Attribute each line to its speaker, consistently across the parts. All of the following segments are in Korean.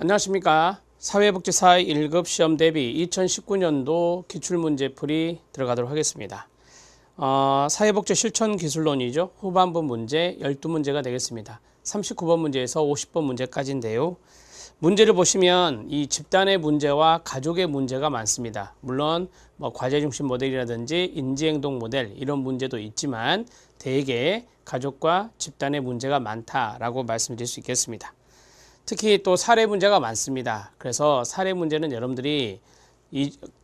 Speaker 1: 안녕하십니까. 사회복지사 1급 시험 대비 2019년도 기출문제풀이 들어가도록 하겠습니다. 사회복지 실천기술론이죠. 후반부 문제 12문제가 되겠습니다. 39번 문제에서 50번 문제까지인데요. 문제를 보시면 이 집단의 문제와 가족의 문제가 많습니다. 물론 과제중심 모델이라든지 인지행동 모델 이런 문제도 있지만 대개 가족과 집단의 문제가 많다라고 말씀드릴 수 있겠습니다. 특히 또 사례 문제가 많습니다. 그래서 사례 문제는 여러분들이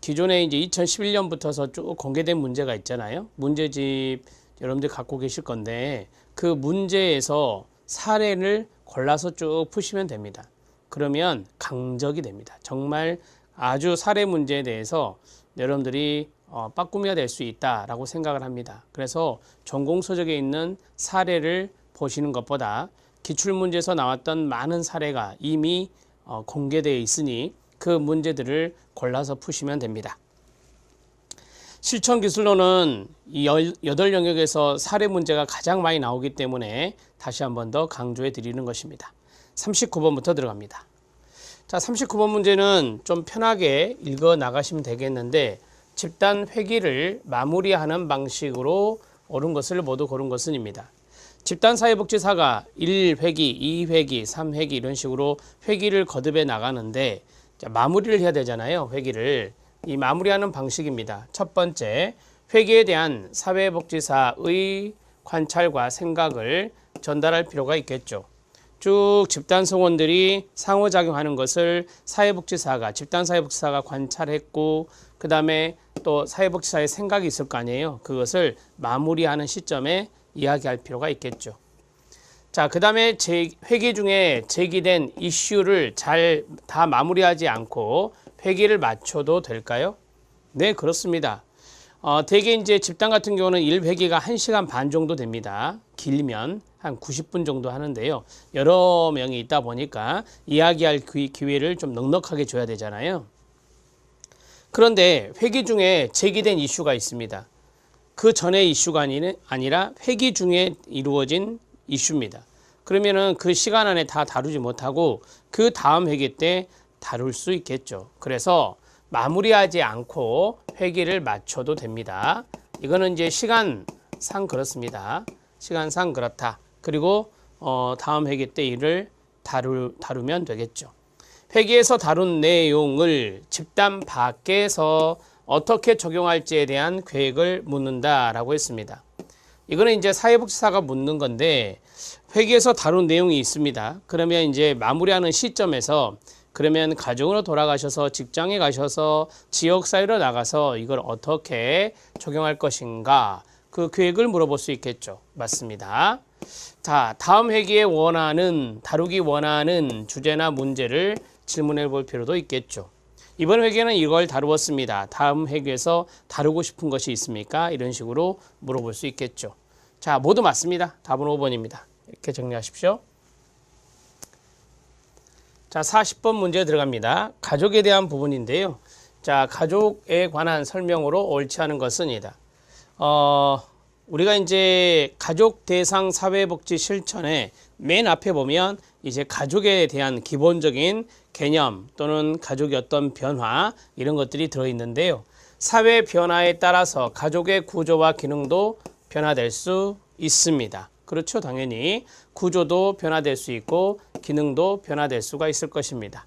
Speaker 1: 기존에 이제 2011년부터서 쭉 공개된 문제가 있잖아요. 문제집 여러분들 갖고 계실 건데 그 문제에서 사례를 골라서 쭉 푸시면 됩니다. 그러면 강적이 됩니다. 정말 아주 사례 문제에 대해서 여러분들이 빠꾸미가 될 수 있다라고 생각을 합니다. 그래서 전공서적에 있는 사례를 보시는 것보다 기출문제에서 나왔던 많은 사례가 이미 공개되어 있으니 그 문제들을 골라서 푸시면 됩니다. 실천기술로는 이 8영역에서 사례 문제가 가장 많이 나오기 때문에 다시 한 번 더 강조해 드리는 것입니다. 39번부터 들어갑니다. 자, 39번 문제는 좀 편하게 읽어 나가시면 되겠는데 집단 회기를 마무리하는 방식으로 옳은 것을 모두 고른 것은입니다. 집단사회복지사가 1회기, 2회기, 3회기 이런 식으로 회기를 거듭해 나가는데 마무리를 해야 되잖아요. 회기를. 이 마무리하는 방식입니다. 첫 번째, 회기에 대한 사회복지사의 관찰과 생각을 전달할 필요가 있겠죠. 쭉 집단성원들이 상호작용하는 것을 사회복지사가, 집단사회복지사가 관찰했고 그 다음에 또 사회복지사의 생각이 있을 거 아니에요. 그것을 마무리하는 시점에 이야기할 필요가 있겠죠. 자, 그 다음에 회기 중에 제기된 이슈를 잘 다 마무리하지 않고 회기를 맞춰도 될까요? 네, 그렇습니다. 대개 이제 집단 같은 경우는 1회기가 1시간 반 정도 됩니다. 길면 한 90분 정도 하는데요. 여러 명이 있다 보니까 이야기할 기회를 좀 넉넉하게 줘야 되잖아요. 그런데 회기 중에 제기된 이슈가 있습니다. 그 전의 이슈가 아니라 회기 중에 이루어진 이슈입니다. 그러면은 그 시간 안에 다 다루지 못하고 그 다음 회기 때 다룰 수 있겠죠. 그래서 마무리하지 않고 회기를 맞춰도 됩니다. 이거는 이제 시간상 그렇습니다. 시간상 그렇다. 그리고 다음 회기 때 이를 다루면 되겠죠. 회기에서 다룬 내용을 집단 밖에서 어떻게 적용할지에 대한 계획을 묻는다라고 했습니다. 이거는 이제 사회복지사가 묻는 건데 회기에서 다룬 내용이 있습니다. 그러면 이제 마무리하는 시점에서 그러면 가정으로 돌아가셔서 직장에 가셔서 지역사회로 나가서 이걸 어떻게 적용할 것인가 그 계획을 물어볼 수 있겠죠. 맞습니다. 자, 다음 회기에 다루기 원하는 주제나 문제를 질문해 볼 필요도 있겠죠. 이번 회기에는 이걸 다루었습니다. 다음 회기에서 다루고 싶은 것이 있습니까? 이런 식으로 물어볼 수 있겠죠. 자, 모두 맞습니다. 답은 5번입니다. 이렇게 정리하십시오. 자, 40번 문제 들어갑니다. 가족에 대한 부분인데요. 자, 가족에 관한 설명으로 옳지 않은 것은이다. 우리가 이제 가족 대상 사회복지 실천에 맨 앞에 보면 이제 가족에 대한 기본적인 개념 또는 가족의 어떤 변화 이런 것들이 들어있는데요. 사회 변화에 따라서 가족의 구조와 기능도 변화될 수 있습니다. 그렇죠. 당연히 구조도 변화될 수 있고 기능도 변화될 수가 있을 것입니다.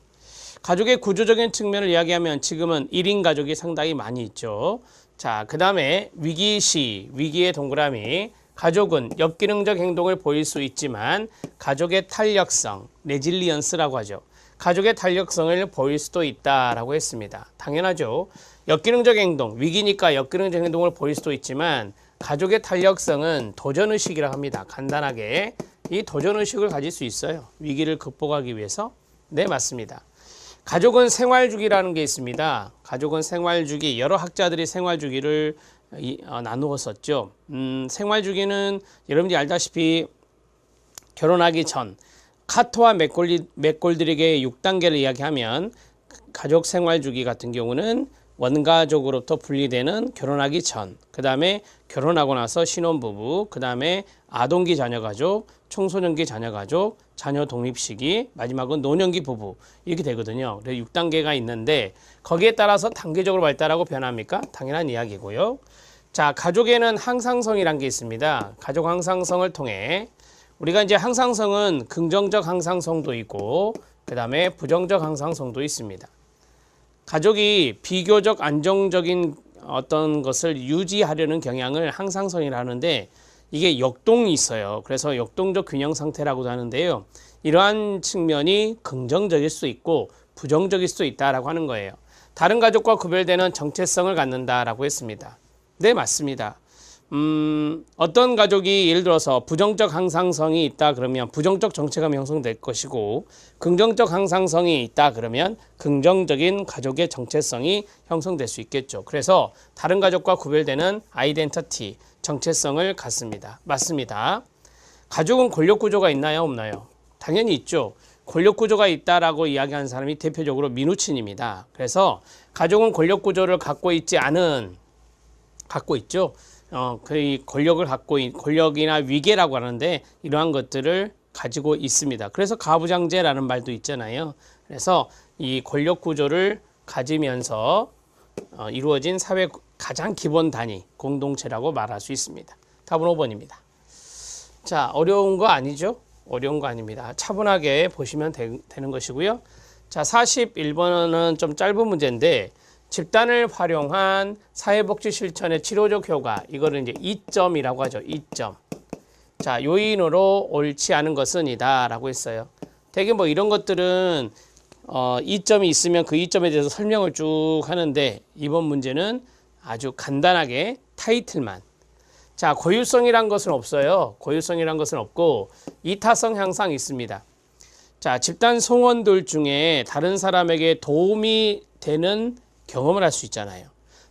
Speaker 1: 가족의 구조적인 측면을 이야기하면 지금은 1인 가족이 상당히 많이 있죠. 자, 그 다음에 위기시, 위기의 동그라미. 가족은 역기능적 행동을 보일 수 있지만 가족의 탄력성, 레질리언스라고 하죠. 가족의 탄력성을 보일 수도 있다라고 했습니다. 당연하죠. 역기능적 행동, 위기니까 역기능적 행동을 보일 수도 있지만 가족의 탄력성은 도전의식이라고 합니다. 간단하게 이 도전의식을 가질 수 있어요. 위기를 극복하기 위해서. 네, 맞습니다. 가족은 생활주기라는 게 있습니다. 가족은 생활주기, 여러 학자들이 생활주기를 나누었었죠. 생활주기는 여러분들이 알다시피 결혼하기 전 카토와 맥골들에게 6단계를 이야기하면 가족 생활주기 같은 경우는 원가족으로부터 분리되는 결혼하기 전, 그 다음에 결혼하고 나서 신혼부부, 그 다음에 아동기 자녀가족, 청소년기 자녀가족, 자녀 독립 시기, 마지막은 노년기 부부 이렇게 되거든요. 그래서 6단계가 있는데 거기에 따라서 단계적으로 발달하고 변합니까? 당연한 이야기고요. 자, 가족에는 항상성이란 게 있습니다. 가족 항상성을 통해 우리가 이제 항상성은 긍정적 항상성도 있고 그 다음에 부정적 항상성도 있습니다. 가족이 비교적 안정적인 어떤 것을 유지하려는 경향을 항상성이라 하는데 이게 역동이 있어요. 그래서 역동적 균형 상태라고도 하는데요. 이러한 측면이 긍정적일 수 있고 부정적일 수 있다라고 하는 거예요. 다른 가족과 구별되는 정체성을 갖는다라고 했습니다. 네, 맞습니다. 어떤 가족이 예를 들어서 부정적 항상성이 있다 그러면 부정적 정체감이 형성될 것이고 긍정적 항상성이 있다 그러면 긍정적인 가족의 정체성이 형성될 수 있겠죠. 그래서 다른 가족과 구별되는 아이덴티티, 정체성을 갖습니다. 맞습니다. 가족은 권력구조가 있나요? 없나요? 당연히 있죠. 권력구조가 있다라고 이야기하는 사람이 대표적으로 미누친입니다. 그래서 가족은 권력구조를 갖고 있지 않은 갖고 있죠. 그 권력을 권력이나 위계라고 하는데 이러한 것들을 가지고 있습니다. 그래서 가부장제라는 말도 있잖아요. 그래서 이 권력 구조를 가지면서 이루어진 사회 가장 기본 단위 공동체라고 말할 수 있습니다. 답은 5번입니다. 자, 어려운 거 아니죠? 어려운 거 아닙니다. 차분하게 보시면 되는 것이고요. 자, 41번은 좀 짧은 문제인데 집단을 활용한 사회복지 실천의 치료적 효과, 이거를 이제 이점이라고 하죠. 이점. 자, 요인으로 옳지 않은 것은 이다 라고 했어요. 되게 뭐 이런 것들은 이점이 있으면 그 이점에 대해서 설명을 쭉 하는데 이번 문제는 아주 간단하게 타이틀만. 자, 고유성이란 것은 없어요. 고유성이란 것은 없고 이타성 향상 있습니다. 자, 집단 성원들 중에 다른 사람에게 도움이 되는 경험을 할 수 있잖아요.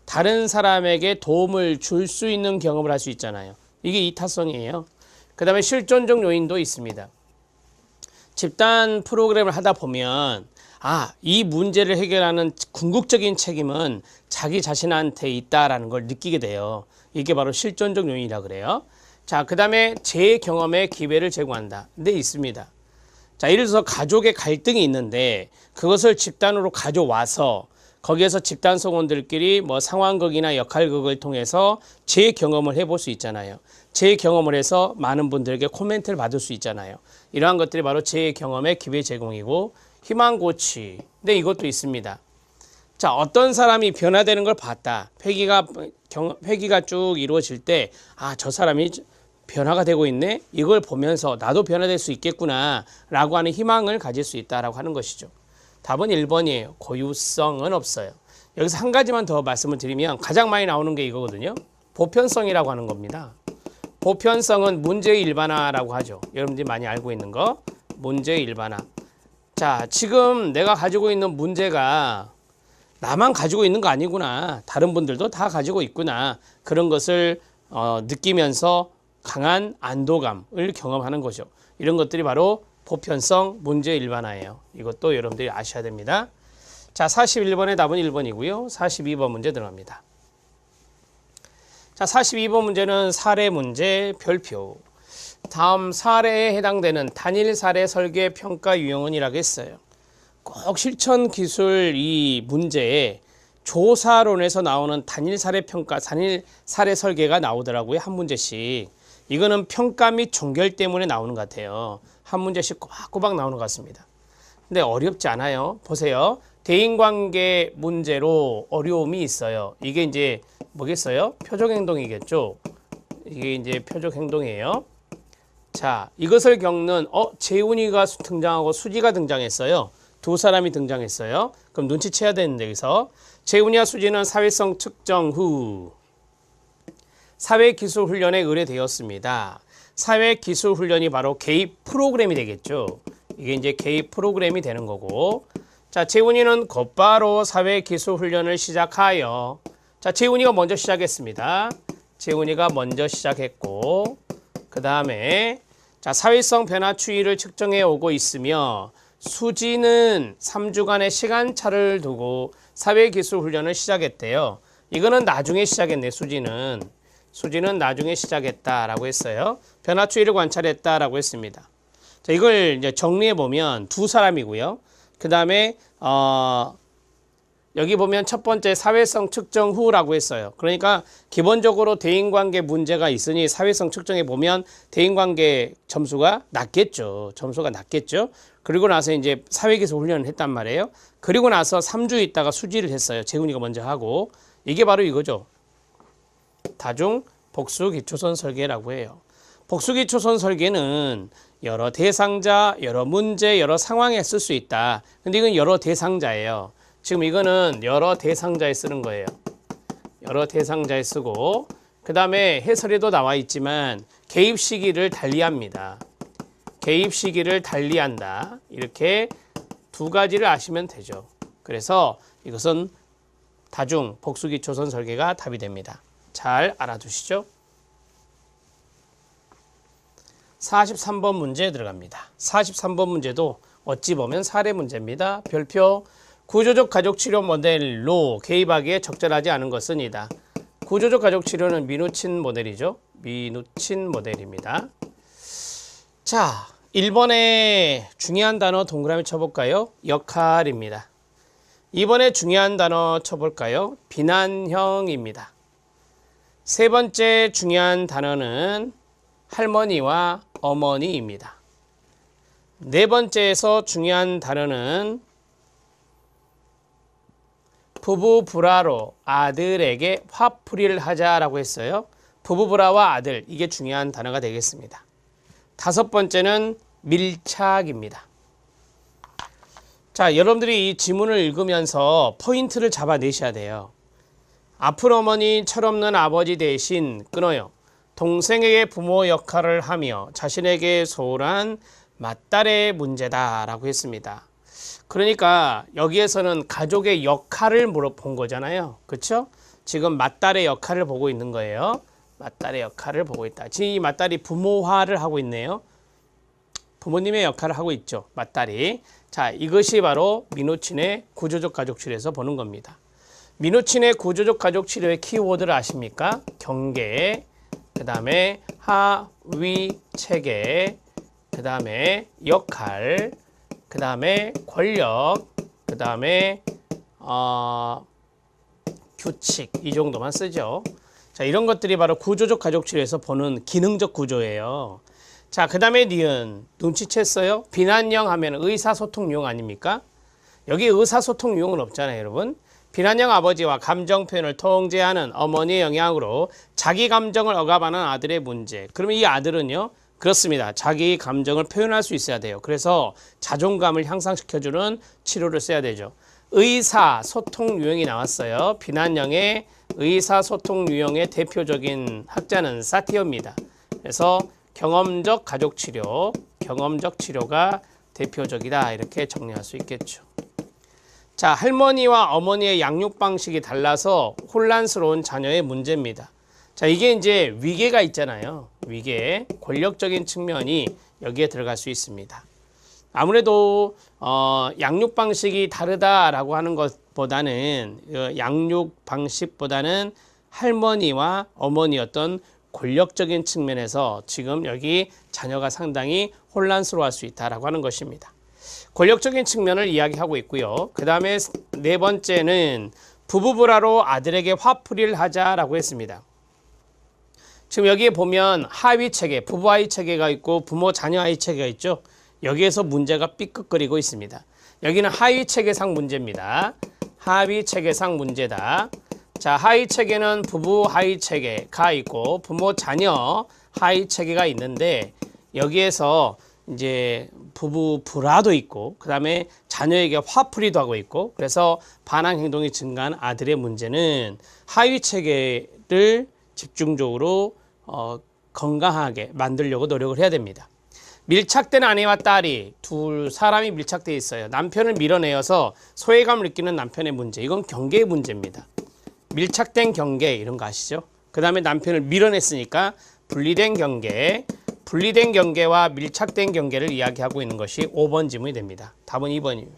Speaker 1: 다른 사람에게 도움을 줄 수 있는 경험을 할 수 있잖아요. 이게 이타성이에요. 그 다음에 실존적 요인도 있습니다. 집단 프로그램을 하다 보면 이 문제를 해결하는 궁극적인 책임은 자기 자신한테 있다라는 걸 느끼게 돼요. 이게 바로 실존적 요인이라 그래요. 자, 그 다음에 제 경험에 기회를 제공한다. 네, 있습니다. 자, 예를 들어서 가족의 갈등이 있는데 그것을 집단으로 가져와서 거기에서 집단 성원들끼리 뭐 상황극이나 역할극을 통해서 제 경험을 해볼 수 있잖아요. 제 경험을 해서 많은 분들에게 코멘트를 받을 수 있잖아요. 이러한 것들이 바로 제 경험의 기회 제공이고 희망고치. 근데 이것도 있습니다. 자, 어떤 사람이 변화되는 걸 봤다. 회기가 쭉 이루어질 때 저 사람이 변화가 되고 있네. 이걸 보면서 나도 변화될 수 있겠구나 라고 하는 희망을 가질 수 있다라고 하는 것이죠. 답은 1번이에요. 고유성은 없어요. 여기서 한 가지만 더 말씀을 드리면 가장 많이 나오는 게 이거거든요. 보편성이라고 하는 겁니다. 보편성은 문제의 일반화라고 하죠. 여러분들이 많이 알고 있는 거. 문제의 일반화. 자, 지금 내가 가지고 있는 문제가 나만 가지고 있는 거 아니구나. 다른 분들도 다 가지고 있구나. 그런 것을 느끼면서 강한 안도감을 경험하는 거죠. 이런 것들이 바로 보편성 문제 일반화예요. 이것도 여러분들이 아셔야 됩니다. 자, 41번의 답은 1번이고요. 42번 문제 들어갑니다. 자, 42번 문제는 사례 문제 별표. 다음 사례에 해당되는 단일 사례 설계 평가 유형은이라고 했어요. 꼭 실천 기술 이 문제에 조사론에서 나오는 단일 사례 평가, 단일 사례 설계가 나오더라고요. 한 문제씩. 이거는 평가 및 종결 때문에 나오는 것 같아요. 한 문제씩 꼬박꼬박 나오는 것 같습니다. 근데 어렵지 않아요. 보세요. 대인관계 문제로 어려움이 있어요. 이게 이제 뭐겠어요? 표적행동이겠죠. 이게 이제 표적행동이에요. 자, 이것을 겪는 재훈이가 등장하고 수지가 등장했어요. 두 사람이 등장했어요. 그럼 눈치채야 되는데 여기서 재훈이와 수지는 사회성 측정 후 사회기술훈련에 의뢰되었습니다. 사회기술훈련이 바로 개입 프로그램이 되겠죠. 이게 이제 개입 프로그램이 되는 거고, 자, 재훈이는 곧바로 사회기술훈련을 시작하여, 자, 재훈이가 먼저 시작했습니다. 재훈이가 먼저 시작했고, 그 다음에 자, 사회성 변화 추이를 측정해 오고 있으며 수지는 3주간의 시간차를 두고 사회기술 훈련을 시작했대요. 이거는 나중에 시작했네. 수지는 나중에 시작했다라고 했어요. 변화 추이를 관찰했다라고 했습니다. 자, 이걸 이제 정리해 보면 두 사람이고요. 그 다음에 여기 보면 첫 번째 사회성 측정 후라고 했어요. 그러니까 기본적으로 대인관계 문제가 있으니 사회성 측정해 보면 대인관계 점수가 낮겠죠. 그리고 나서 이제 사회기술 훈련을 했단 말이에요. 그리고 나서 3주 있다가 수지를 했어요. 재훈이가 먼저 하고. 이게 바로 이거죠. 다중 복수기초선 설계라고 해요. 복수기초선 설계는 여러 대상자, 여러 문제, 여러 상황에 쓸 수 있다. 근데 이건 여러 대상자예요. 지금 이거는 여러 대상자에 쓰는 거예요. 여러 대상자에 쓰고 그 다음에 해설에도 나와 있지만 개입 시기를 달리합니다. 개입 시기를 달리한다. 이렇게 두 가지를 아시면 되죠. 그래서 이것은 다중 복수기초선 설계가 답이 됩니다. 잘 알아두시죠. 43번 문제 들어갑니다. 43번 문제도 어찌 보면 사례 문제입니다. 별표 구조적 가족치료 모델로 개입하기에 적절하지 않은 것은 이다. 구조적 가족치료는 미누친 모델이죠. 미누친 모델입니다. 자, 1번에 중요한 단어 동그라미 쳐볼까요? 역할입니다. 2번에 중요한 단어 쳐볼까요? 비난형입니다. 세 번째 중요한 단어는 할머니와 어머니입니다. 네 번째에서 중요한 단어는 부부 불화로 아들에게 화풀이를 하자라고 했어요. 부부 불화와 아들, 이게 중요한 단어가 되겠습니다. 다섯 번째는 밀착입니다. 자, 여러분들이 이 지문을 읽으면서 포인트를 잡아내셔야 돼요. 아픈 어머니, 철없는 아버지 대신 끊어요. 동생에게 부모 역할을 하며 자신에게 소홀한 맏딸의 문제다라고 했습니다. 그러니까 여기에서는 가족의 역할을 물어본 거잖아요. 그렇죠? 지금 맏딸의 역할을 보고 있는 거예요. 맏딸의 역할을 보고 있다. 지금 이 맏딸이 부모화를 하고 있네요. 부모님의 역할을 하고 있죠. 맏딸이. 자, 이것이 바로 미노친의 구조적 가족치료에서 보는 겁니다. 미노친의 구조적 가족치료의 키워드를 아십니까? 경계, 그 다음에 하위 체계, 그 다음에 역할, 그 다음에 권력, 그 다음에 규칙, 이 정도만 쓰죠. 자, 이런 것들이 바로 구조적 가족치료에서 보는 기능적 구조예요. 자, 그 다음에 니은 눈치챘어요? 비난형 하면 의사소통 유형 아닙니까? 여기 의사소통 유형은 없잖아요, 여러분. 비난형 아버지와 감정 표현을 통제하는 어머니의 영향으로 자기 감정을 억압하는 아들의 문제. 그러면 이 아들은요? 그렇습니다. 자기 감정을 표현할 수 있어야 돼요. 그래서 자존감을 향상시켜주는 치료를 써야 되죠. 의사소통 유형이 나왔어요. 비난형의 의사소통 유형의 대표적인 학자는 사티어입니다. 그래서 경험적 가족치료, 경험적 치료가 대표적이다. 이렇게 정리할 수 있겠죠. 자, 할머니와 어머니의 양육 방식이 달라서 혼란스러운 자녀의 문제입니다. 자, 이게 이제 위계가 있잖아요. 위계, 권력적인 측면이 여기에 들어갈 수 있습니다. 아무래도 양육 방식이 다르다라고 하는 것보다는 양육 방식보다는 할머니와 어머니 어떤 권력적인 측면에서 지금 여기 자녀가 상당히 혼란스러워할 수 있다라고 하는 것입니다. 권력적인 측면을 이야기하고 있고요. 그 다음에 네 번째는 부부 불화로 아들에게 화풀이를 하자라고 했습니다. 지금 여기에 보면 하위 체계, 부부 하위 체계가 있고 부모 자녀 하위 체계가 있죠. 여기에서 문제가 삐끗거리고 있습니다. 여기는 하위 체계상 문제입니다. 하위 체계상 문제다. 자, 하위 체계는 부부 하위 체계가 있고 부모 자녀 하위 체계가 있는데 여기에서 이제 부부 불화도 있고 그 다음에 자녀에게 화풀이도 하고 있고 그래서 반항 행동이 증가한 아들의 문제는 하위 체계를 집중적으로 건강하게 만들려고 노력을 해야 됩니다. 밀착된 아내와 딸이 두 사람이 밀착되어 있어요. 남편을 밀어내어서 소외감을 느끼는 남편의 문제. 이건 경계의 문제입니다. 밀착된 경계 이런 거 아시죠? 그 다음에 남편을 밀어냈으니까 분리된 경계, 분리된 경계와 밀착된 경계를 이야기하고 있는 것이 5번 지문이 됩니다. 답은 2번입니다.